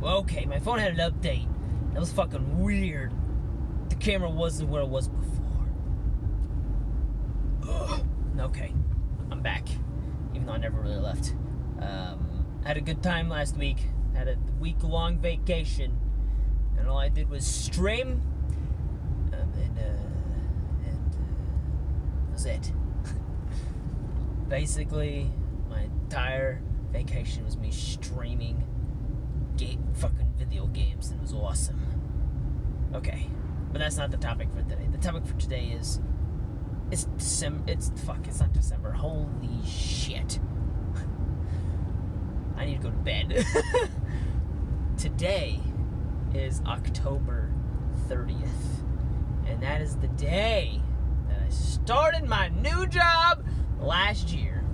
Okay, my phone had an update. That was fucking weird. The camera wasn't where it was before. Ugh. Okay, I'm back. Even though I never really left. Had a good time last week. Had a week-long vacation. And all I did was stream. And that was it. Basically, my entire vacation was me streaming fucking video games, and it was awesome. Okay, but that's not the topic for today. The topic for today is it's December. It's not December. Holy shit! I need to go to bed. Today is October 30th, and that is the day that I started my new job last year.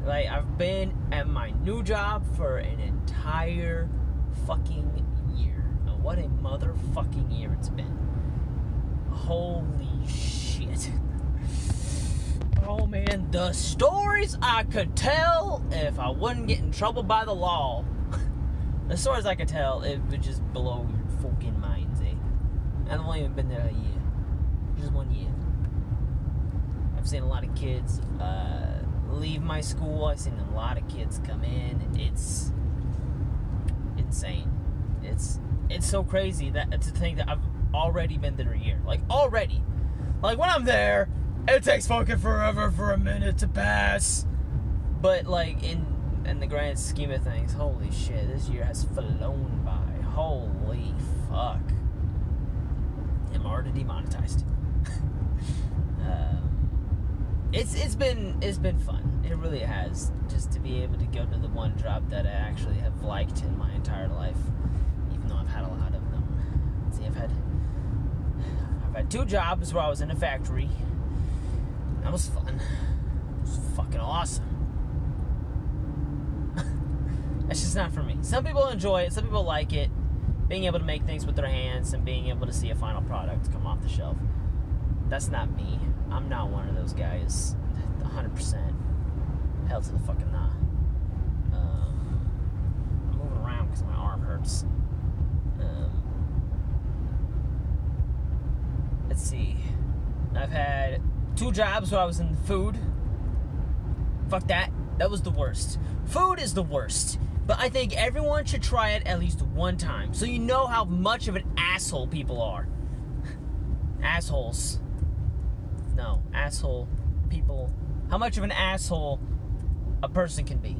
Like, I've been at my new job for an entire fucking year. And what a motherfucking year it's been. Holy shit. Oh man, the stories I could tell if I wouldn't get in trouble by the law. The stories I could tell, it would just blow your fucking minds, eh? I've only even been there a year. Just 1 year. I've seen a lot of kids leave my school. I've seen a lot of kids come in. It's insane. It's so crazy that to think that I've already been there a year. Like, already. Like, when I'm there, it takes fucking forever for a minute to pass. But, like, in the grand scheme of things, holy shit, this year has flown by. Holy fuck. I'm already demonetized. It's been fun. It really has. Just to be able to go to the one job that I actually have liked in my entire life, even though I've had a lot of them. See, I've had 2 jobs where I was in a factory. That was fun. It was fucking awesome. That's just not for me. Some people enjoy it. Some people like it. Being able to make things with their hands and being able to see a final product come off the shelf. That's not me. I'm not one of those guys. 100%. Hell to the fucking nah. I'm moving around because my arm hurts. Let's see. I've had 2 jobs where I was in food. Fuck that. That was the worst. Food is the worst. But I think everyone should try it at least one time, so you know how much of an asshole people are. Assholes. No, asshole people. How much of an asshole a person can be.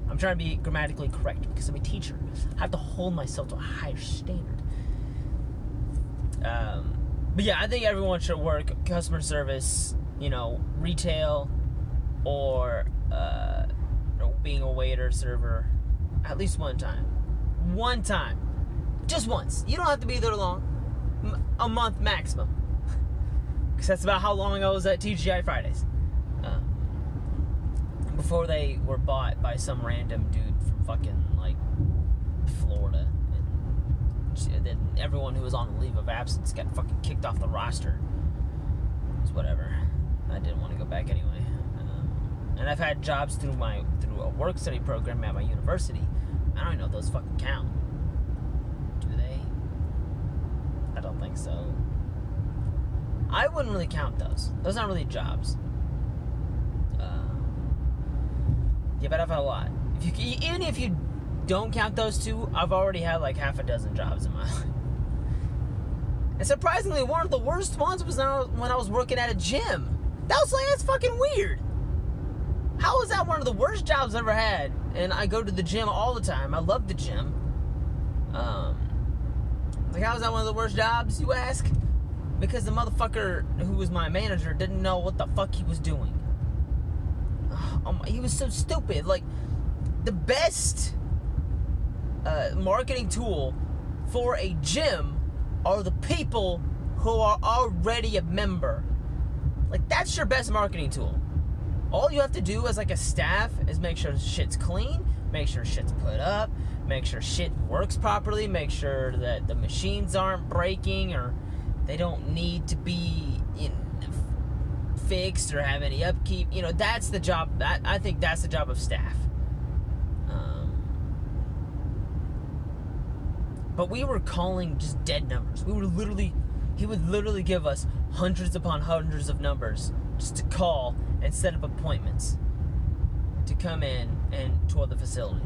I'm trying to be grammatically correct because I'm a teacher. I have to hold myself to a higher standard. But yeah, I think everyone should work customer service, retail, or being a waiter, server, at least one time. One time. Just once. You don't have to be there long. A month maximum. Because that's about how long I was at TGI Fridays. Before they were bought by some random dude from fucking, Florida. And then everyone who was on a leave of absence got fucking kicked off the roster. It's whatever. I didn't want to go back anyway. And I've had jobs through a work study program at my university. I don't even know if those fucking count. Do they? I don't think so. I wouldn't really count those. Those aren't really jobs. Yeah, but I've had a lot. Even if you don't count those 2, I've already had like half a dozen jobs in my life. And surprisingly, one of the worst ones was when I was working at a gym. That's fucking weird. How is that one of the worst jobs I've ever had? And I go to the gym all the time. I love the gym. How is that one of the worst jobs, you ask? Because the motherfucker who was my manager didn't know what the fuck he was doing. He was so stupid. Like, the best marketing tool for a gym are the people who are already a member. Like, that's your best marketing tool. All you have to do as, a staff is make sure shit's clean, make sure shit's put up, make sure shit works properly, make sure that the machines aren't breaking or they don't need to be fixed or have any upkeep. That's the job. I think that's the job of staff. But we were calling just dead numbers. He would literally give us hundreds upon hundreds of numbers just to call and set up appointments to come in and tour the facility.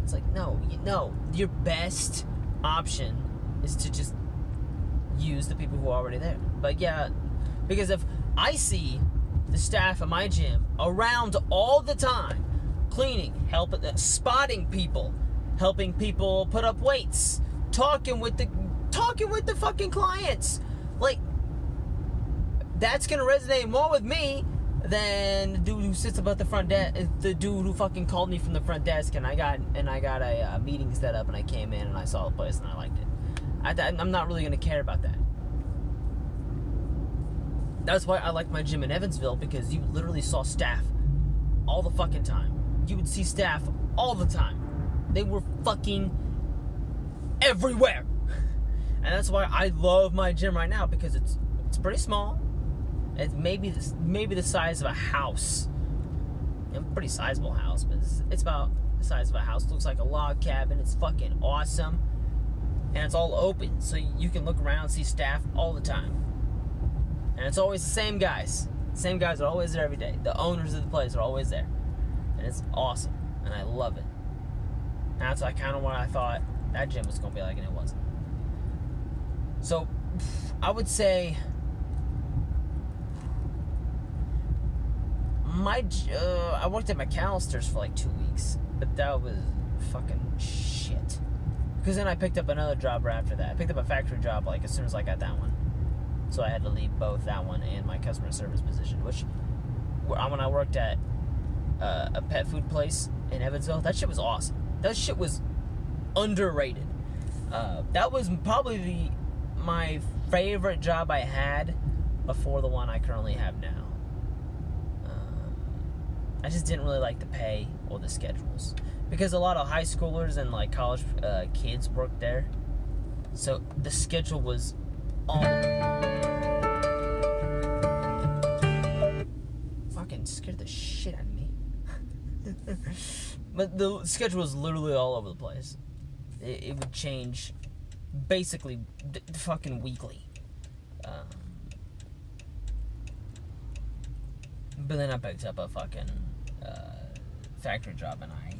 It's like, no, your best option is to just use the people who are already there. But yeah, because if I see the staff at my gym around all the time, cleaning, helping, spotting people, helping people put up weights, talking with the fucking clients, like, that's gonna resonate more with me than the dude who sits up at the front desk, the dude who fucking called me from the front desk, and I got a meeting set up, and I came in and I saw the place and I liked it. I'm not really gonna care about that. That's why I like my gym in Evansville, because you literally saw staff all the fucking time. You would see staff all the time. They were fucking everywhere. And that's why I love my gym right now, because it's pretty small. It's maybe the size of a house. A pretty sizable house, but it's about the size of a house. It looks like a log cabin. It's fucking awesome. And it's all open, so you can look around and see staff all the time. And it's always the same guys. The same guys are always there every day. The owners of the place are always there. And it's awesome. And I love it. And that's kind of what I thought that gym was going to be like, and it wasn't. So, I would say I worked at McAllister's for like 2 weeks, but that was fucking shit. Because then I picked up another job right after that. I picked up a factory job like as soon as I got that one. So I had to leave both that one and my customer service position, which when I worked at a pet food place in Evansville, that shit was awesome. That shit was underrated. That was probably my favorite job I had before the one I currently have now. I just didn't really like the pay or the schedules, because a lot of high schoolers and like college kids worked there, so the schedule was all fucking scared the shit out of me. But the schedule was literally all over the place. It would change basically fucking weekly. But then I picked up a fucking factory job, and I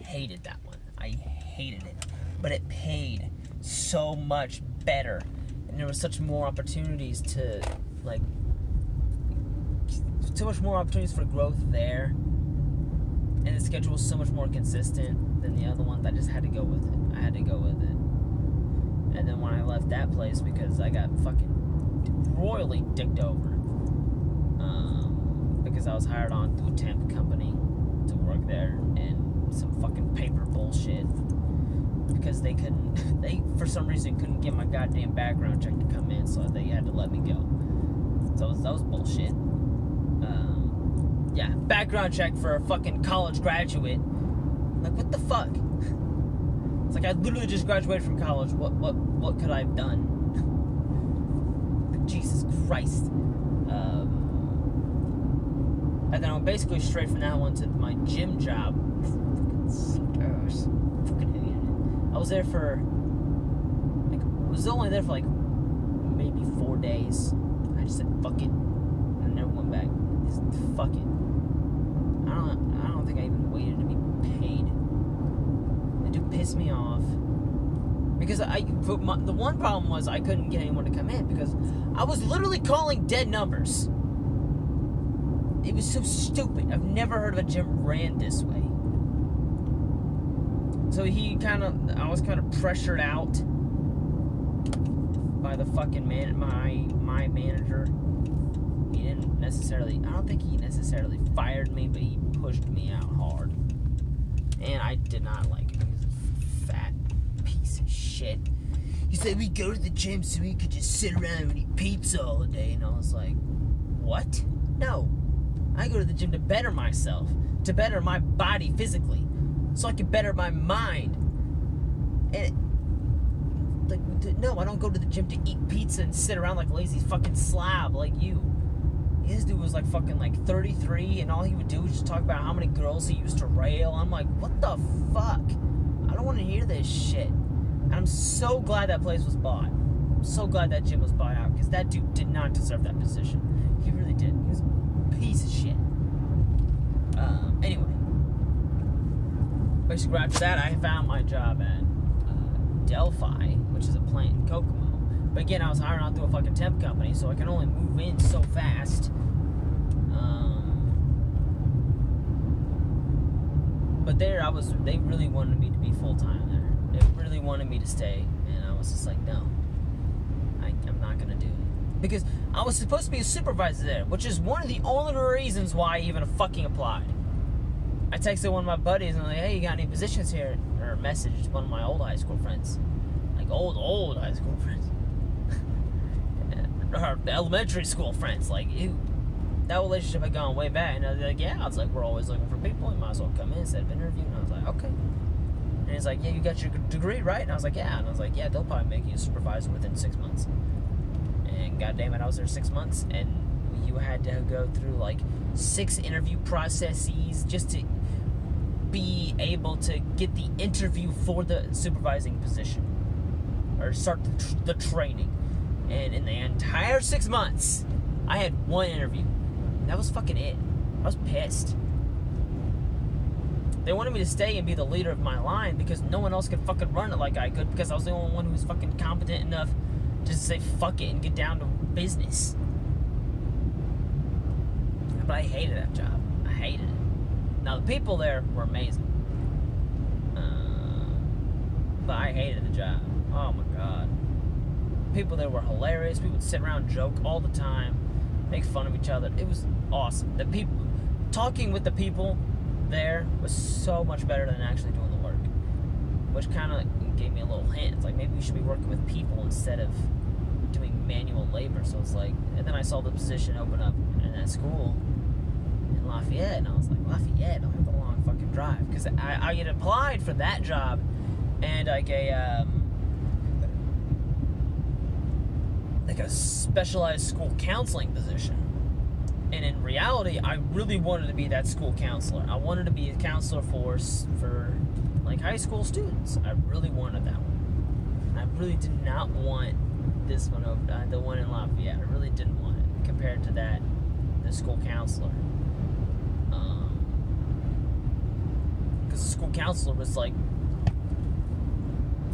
hated that one. I hated it. But it paid so much better, and there was such more opportunities to, like, so much more opportunities for growth there, and the schedule was so much more consistent than the other ones. I just had to go with it. I had to go with it. And then when I left that place, because I got fucking royally dicked over, because I was hired on through a temp company to work there, and some fucking paper bullshit, because they for some reason couldn't get my goddamn background check to come in, so they had to let me go. So that was bullshit. Yeah, background check for a fucking college graduate. Like, what the fuck? It's like, I literally just graduated from college. What could I have done? Like, Jesus Christ. And then I went basically straight from that one to my gym job. Fucking sucked ass. Fucking hated it. I was there for, like, I was only there for like maybe 4 days. I just said fuck it, and I never went back. Just fuck it. I don't think I even waited to be paid. It did piss me off, because the one problem was I couldn't get anyone to come in, because I was literally calling dead numbers. It was so stupid. I've never heard of a gym ran this way. So I was kind of pressured out by the fucking my manager. He didn't necessarily, I don't think he necessarily fired me, but he pushed me out hard. And I did not like it. He was a fat piece of shit. He said, we go to the gym so we could just sit around and eat pizza all day. And I was like, what? No. I go to the gym to better myself, to better my body physically, so I can better my mind. And, like, no, I don't go to the gym to eat pizza and sit around like a lazy fucking slob like you. This dude was like fucking like 33, and all he would do was just talk about how many girls he used to rail. I'm like, what the fuck? I don't want to hear this shit. And I'm so glad that place was bought. I'm so glad that gym was bought out, because that dude did not deserve that position. He really did. He was a piece of shit. Anyway. Basically, after that, I found my job at Delphi, which is a plant in Kokomo. But again, I was hired on through a fucking temp company, so I can only move in so fast. But there, they really wanted me to be full-time there. They really wanted me to stay, and I was just like, no. I'm not gonna do it. Because I was supposed to be a supervisor there, which is one of the only reasons why I even fucking applied. I texted one of my buddies, and I'm like, hey, you got any positions here? Or messaged one of my old high school friends. Like, old high school friends. Or elementary school friends. Like, ew. That relationship had gone way back. And I was like, yeah. I was like, we're always looking for people. You might as well come in instead of interviewing. And I was like, okay. And he's like, yeah, you got your degree, right? And I was like, yeah. And I was like, yeah, they'll probably make you a supervisor within 6 months. And goddamn it, I was there 6 months. And you had to go through, like, 6 interview processes just to be able to get the interview for the supervising position. Or start the training. And in the entire 6 months, I had 1 interview. And that was fucking it. I was pissed. They wanted me to stay and be the leader of my line because no one else could fucking run it like I could, because I was the only one who was fucking competent enough to just say fuck it and get down to business. But I hated that job. I hated it. Now, the people there were amazing. But I hated the job. Oh my god. People there were hilarious. We would sit around and joke all the time, make fun of each other. It was awesome. The people, talking with the people there was so much better than actually doing the work, which kind of gave me a little hint. It's like, maybe we should be working with people instead of doing manual labor. So it's like, and then I saw the position open up in that school in Lafayette, and I was like, Lafayette, I'll have a long fucking drive, because I had applied for that job and like a specialized school counseling position. And in reality, I really wanted to be that school counselor. I wanted to be a counselor for like high school students. I really wanted that one. I really did not want this one over the one in Lafayette. I really didn't want it compared to the school counselor. Because the school counselor was like,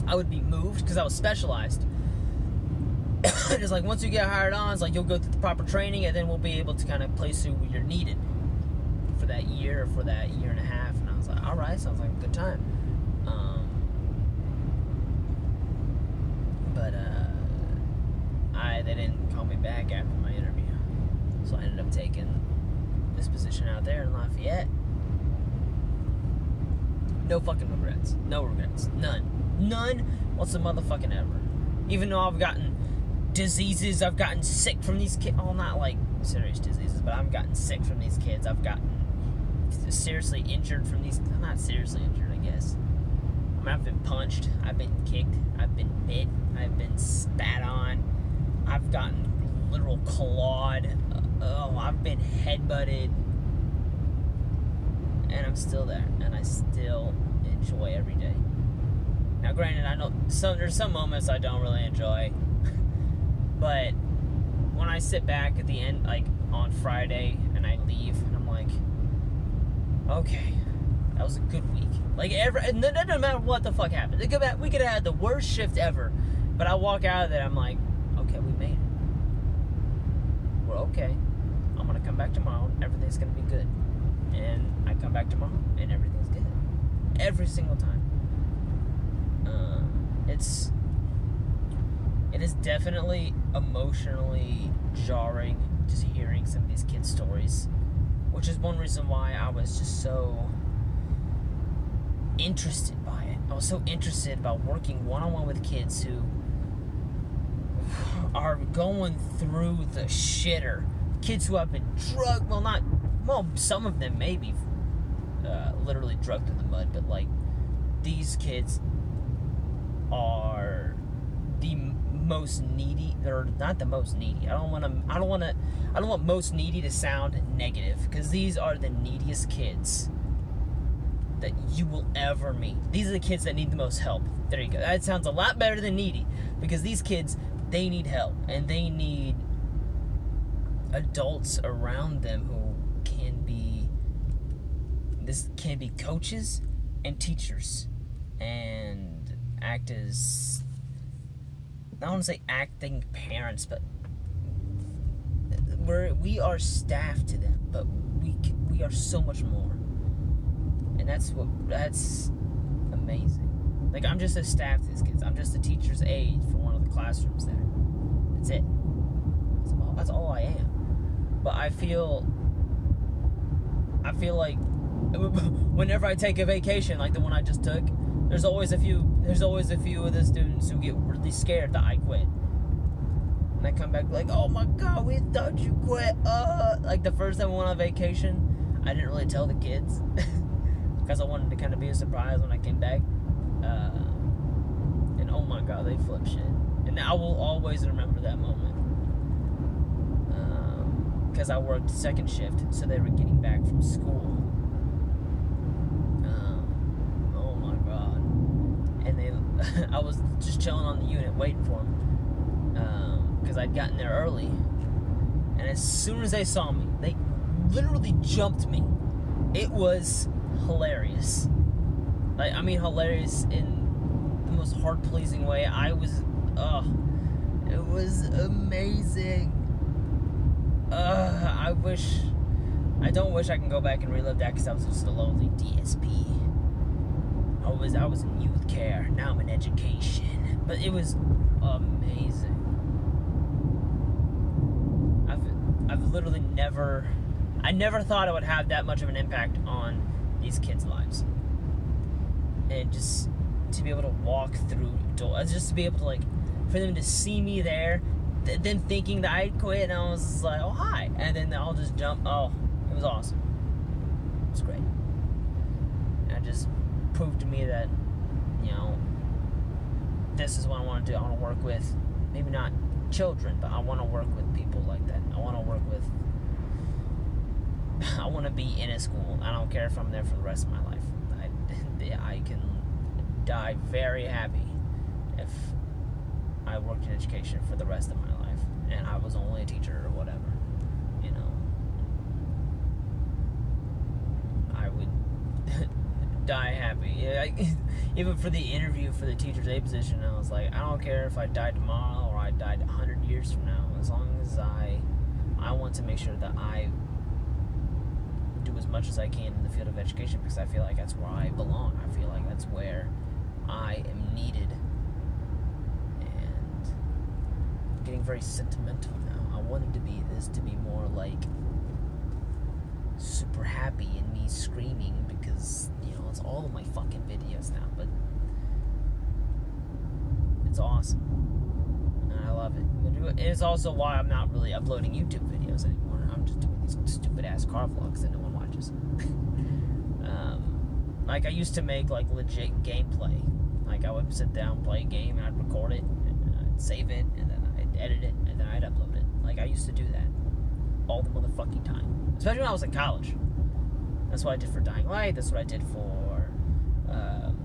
I would be moved because I was specialized. It's like, once you get hired on, it's like you'll go through the proper training, and then we'll be able to kind of place you where you're needed for that year or for that year and a half. And I was like, all right, sounds like a good time. But they didn't call me back after my interview, so I ended up taking this position out there in Lafayette. No fucking regrets. No regrets. None what's the motherfucking ever. Even though I've gotten diseases, I've gotten sick from these kids. Oh, not like serious diseases, but I've gotten sick from these kids. I've gotten seriously injured from these. I'm not seriously injured, I guess. I mean, I've been punched, I've been kicked, I've been bit, I've been spat on, I've gotten literal clawed. I've been headbutted, and I'm still there, and I still enjoy every day. Now, granted, I know there's some moments I don't really enjoy, but when I sit back at the end, like on Friday, and I leave, and I'm like, okay, that was a good week. Like, and it doesn't matter what the fuck happened. We could have had the worst shift ever, but I walk out of there, I'm like, okay, we made it. We're okay. I'm gonna come back tomorrow, and everything's gonna be good. And I come back tomorrow, and everything's good. Every single time. It is definitely emotionally jarring just hearing some of these kids' stories, which is one reason why I was just so interested by it. I was so interested about working one-on-one with kids who are going through the shitter. Kids who have been drugged, some of them maybe literally drugged through the mud, but like, these kids are the most needy. They're not the most needy. I don't want most needy to sound negative, because these are the neediest kids that you will ever meet. These are the kids that need the most help. There you go. That sounds a lot better than needy, because these kids, they need help, and they need adults around them who can be coaches and teachers and act as, I don't want to say acting parents, but we are staff to them, but we are so much more, and that's amazing. Like, I'm just a staff to these kids. I'm just a teacher's aide for one of the classrooms there. That's it. That's all I am. But I feel like whenever I take a vacation, like the one I just took, there's always a few of the students who get really scared that I quit. And I come back like, oh my God, we thought you quit. Like the first time I went on vacation, I didn't really tell the kids because I wanted to kind of be a surprise when I came back. And oh my God, they flip shit. And I will always remember that moment. Because I worked second shift, so they were getting back from school. Oh my God. And I was just chilling on the unit waiting for them. Because I'd gotten there early. And as soon as they saw me, they literally jumped me. It was hilarious. Like, I mean, hilarious in the most heart-pleasing way. It was amazing. I don't wish I can go back and relive that, because I was just a lowly DSP. I was in youth care. Now I'm in education. But it was amazing. I've literally never thought I would have that much of an impact on these kids' lives. And just to be able to walk through doors, just to be able to, like, for them to see me there, then thinking that I'd quit, and I was just like, oh, hi. And then I'll just jump. Oh, it was awesome. It was great. And it just proved to me that, you know, this is what I want to do. I want to work with, maybe not children, but I want to work with people like that. I want to be in a school. I don't care if I'm there for the rest of my life. I can die very happy if I worked in education for the rest of my life and I was only a teacher or whatever, you know. I would die happy. Even for the interview for the teacher's aide position, I was like, I don't care if I die tomorrow or I died 100 years from now, as long as I want to make sure that I do as much as I can in the field of education, because I feel like that's where I belong. I feel like that's where I am needed. And I'm getting very sentimental now. I wanted this to be more like super happy and me screaming, because, you know, it's all of my fucking videos now, but it's awesome. And I love it. It's also why I'm not really uploading YouTube videos anymore. I'm just doing these stupid ass car vlogs that no one watches. Like, I used to make, like, legit gameplay. Like, I would sit down, play a game, and I'd record it, and I'd save it, and then I'd edit it, and then I'd upload it. Like, I used to do that all the motherfucking time. Especially when I was in college. That's what I did for Dying Light. That's what I did for,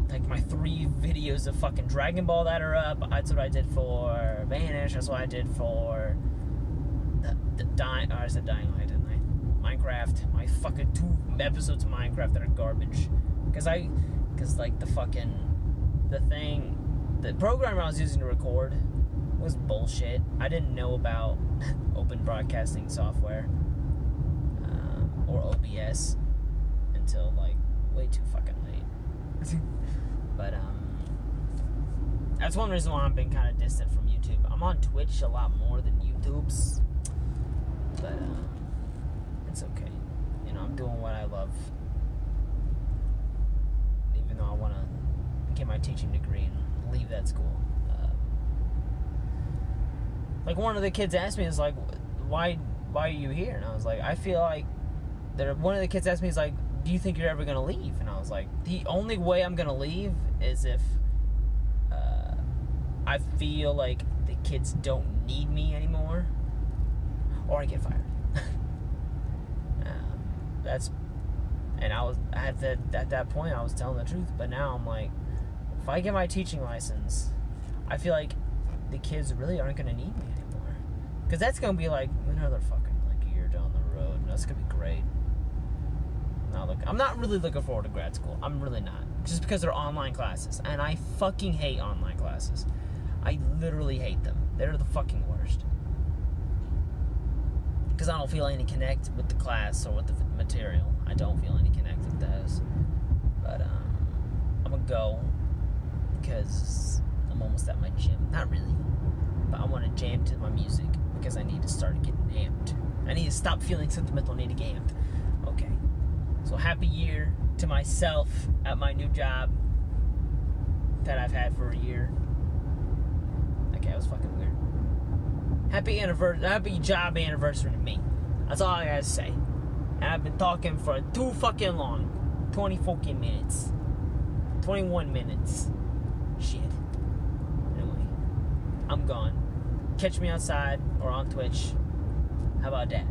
like, my 3 videos of fucking Dragon Ball that are up. That's what I did for Vanish. That's what I did for Dying Light, didn't I? Minecraft. My fucking 2 episodes of Minecraft that are garbage. Because, like, the program I was using to record was bullshit. I didn't know about open broadcasting software, or OBS, until, like, way too fucking late. But, that's one reason why I've been kind of distant from YouTube. I'm on Twitch a lot more than YouTube's, but, it's okay. You know, I'm doing what I love, even though I want to get my teaching degree and leave that school. Like, one of the kids asked me, is like, why are you here? And I was like, I feel like, one of the kids asked me, is like, do you think you're ever going to leave? And I was like, the only way I'm going to leave is if I feel like the kids don't need me anymore, or I get fired. And at that point, I was telling the truth. But now I'm like, if I get my teaching license, I feel like the kids really aren't going to need me anymore. Because that's going to be like another fucking like year down the road. And that's going to be great. I'm not really looking forward to grad school. I'm really not. Just because they're online classes. And I fucking hate online classes. I literally hate them. They're the fucking worst. Because I don't feel any connect with the class or with the material. I don't feel any connect with those. But I'm going to go because I'm almost at my gym. Not really. But I want to jam to my music because I need to start getting amped. I need to stop feeling sentimental. I need to get amped. Okay. So happy year to myself at my new job that I've had for a year. Okay, that was fucking weird. Happy job anniversary to me. That's all I gotta say. And I've been talking for too fucking long. 20 fucking minutes. 21 minutes. Shit. Anyway, I'm gone. Catch me outside or on Twitch. How about that?